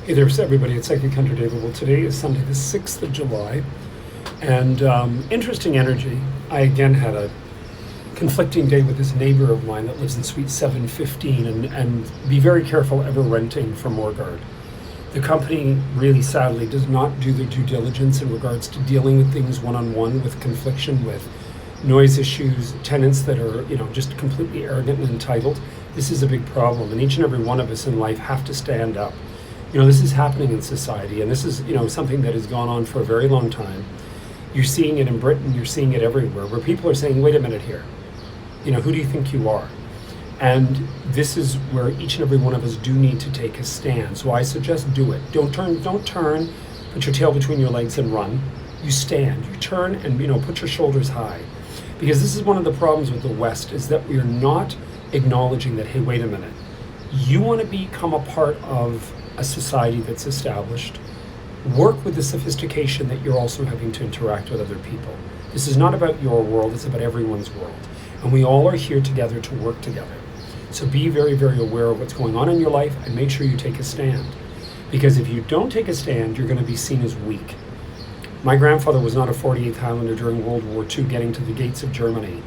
Hey there, everybody. It's Psychic Hunter David. Well, today is Sunday, the 6th of July, and interesting energy. I again had a conflicting day with this neighbor of mine that lives in Suite 715, and be very careful ever renting from Morguard. The company really sadly does not do their due diligence in regards to dealing with things one-on-one with confliction, with noise issues, tenants that are, just completely arrogant and entitled. This is a big problem, and each and every one of us in life have to stand up. This is happening in society, and this is, something that has gone on for a very long time. You're seeing it in Britain, you're seeing it everywhere, where people are saying, wait a minute here, who do you think you are? And this is where each and every one of us do need to take a stand. So I suggest do it. Don't turn, put your tail between your legs and run. You stand, you turn and, put your shoulders high. Because this is one of the problems with the West, is that we are not acknowledging that, hey, wait a minute. You want to become a part of a society that's established. Work with the sophistication that you're also having to interact with other people. This is not about your world, it's about everyone's world. And we all are here together to work together. So be very, very aware of what's going on in your life and make sure you take a stand. Because if you don't take a stand, you're going to be seen as weak. My grandfather was not a 48th Highlander during World War II getting to the gates of Germany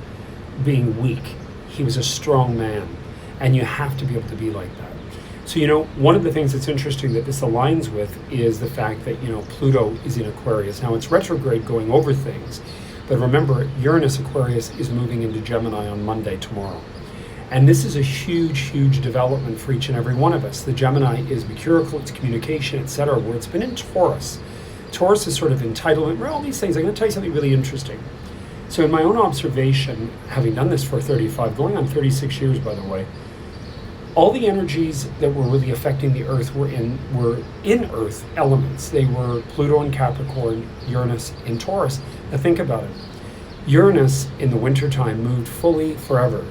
being weak. He was a strong man. And you have to be able to be like that. So, one of the things that's interesting that this aligns with is the fact that, Pluto is in Aquarius. Now, it's retrograde going over things. But remember, Uranus Aquarius is moving into Gemini on Monday, tomorrow. And this is a huge, huge development for each and every one of us. The Gemini is mercurial, it's communication, etc., where it's been in Taurus. Taurus is sort of entitlement, all these things. I'm going to tell you something really interesting. So in my own observation, having done this for 35, going on 36 years, by the way, all the energies that were really affecting the Earth were in Earth elements. They were Pluto in Capricorn, Uranus in Taurus. Now think about it. Uranus in the wintertime moved fully forever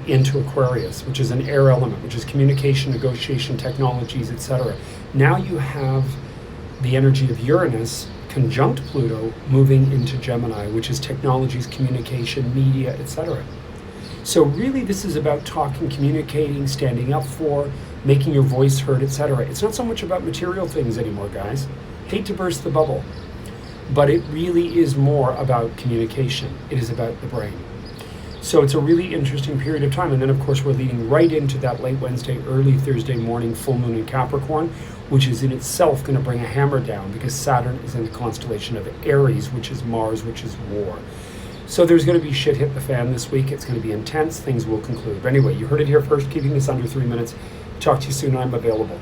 into Aquarius, which is an air element, which is communication, negotiation, technologies, etc. Now you have the energy of Uranus conjunct Pluto moving into Gemini, which is technologies, communication, media, etc. So really this is about talking, communicating, standing up for, making your voice heard, etc. It's not so much about material things anymore, guys. Hate to burst the bubble, but it really is more about communication. It is about the brain. So it's a really interesting period of time. And then of course we're leading right into that late Wednesday, early Thursday morning full moon in Capricorn, which is in itself going to bring a hammer down because Saturn is in the constellation of Aries, which is Mars, which is war. So there's going to be shit hit the fan this week. It's going to be intense. Things will conclude. But anyway, you heard it here first. Keeping this under 3 minutes. Talk to you soon. I'm available.